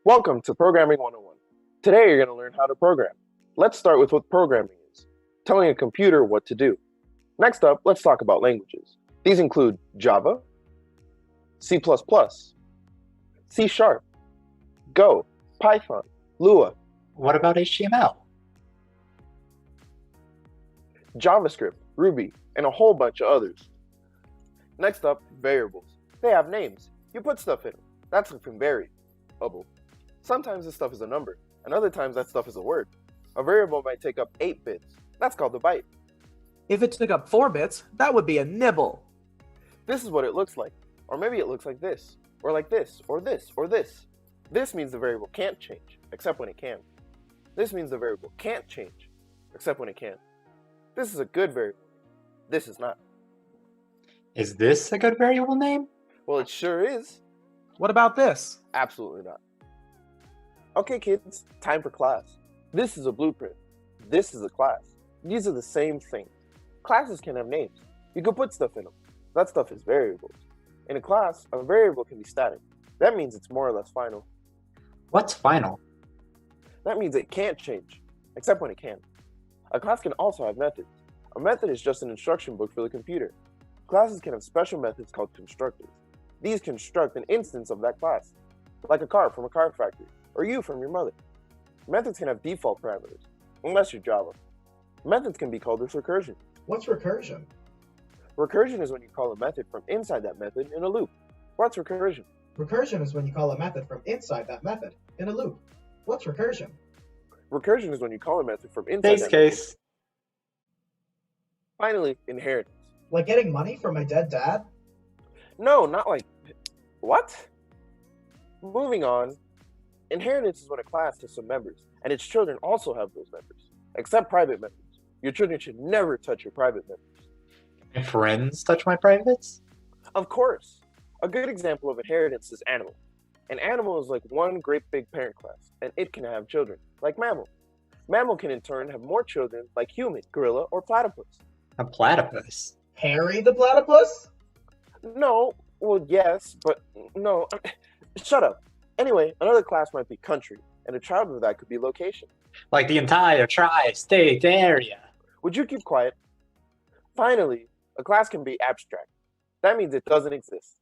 Welcome to Programming 101. Today you're going to learn how to program. Let's start with what programming is, telling a computer what to do. Next up, let's talk about languages. These include Java, C++, C Sharp, Go, Python, Lua, What about HTML? JavaScript, Ruby, and a whole bunch of others. Next up, variables. They have names. You put stuff in them. That's a variable. Sometimes this stuff is a number, and other times that stuff is a word. A variable might take up 8 bits. That's called a byte. If it took up 4 bits, that would be a nibble. This is what it looks like. Or maybe it looks like this, or like this, or this, or this. This means the variable can't change, except when it can. This means the variable can't change, except when it can. This is a good variable. This is not. Is this a good variable name? Well, it sure is. What about this? Absolutely not. Okay, kids, time for class. This is a blueprint. This is a class. These are the same thing. Classes can have names. You can put stuff in them. That stuff is variables. In a class, a variable can be static. That means it's more or less final. What's final? That means it can't change, except when it can. A class can also have methods. A method is just an instruction book for the computer. Classes can have special methods called constructors. These construct an instance of that class, like a car from a car factory, or you from your mother. Methods can have default parameters, unless you're Java. Methods can be called as recursion. What's recursion? Recursion is when you call a method from inside that method in a loop. What's recursion? Recursion is when you call a method from inside that method in a loop. What's recursion? Recursion is when you call a method from inside Base that case. method. Finally, inheritance. Like getting money from my dead dad? No, not like... What? Moving on. Inheritance is when a class has some members, and its children also have those members, except private members. Your children should never touch your private members. My friends touch my privates? Of course. A good example of inheritance is animal. An animal is like one great big parent class, and it can have children, like mammal. Mammal can in turn have more children, like human, gorilla, or platypus. A platypus? Harry the platypus? No, well, yes, but no. Shut up. Anyway, another class might be country, and a child of that could be location. Like the entire tri-state area. Would you keep quiet? Finally, a class can be abstract. That means it doesn't exist.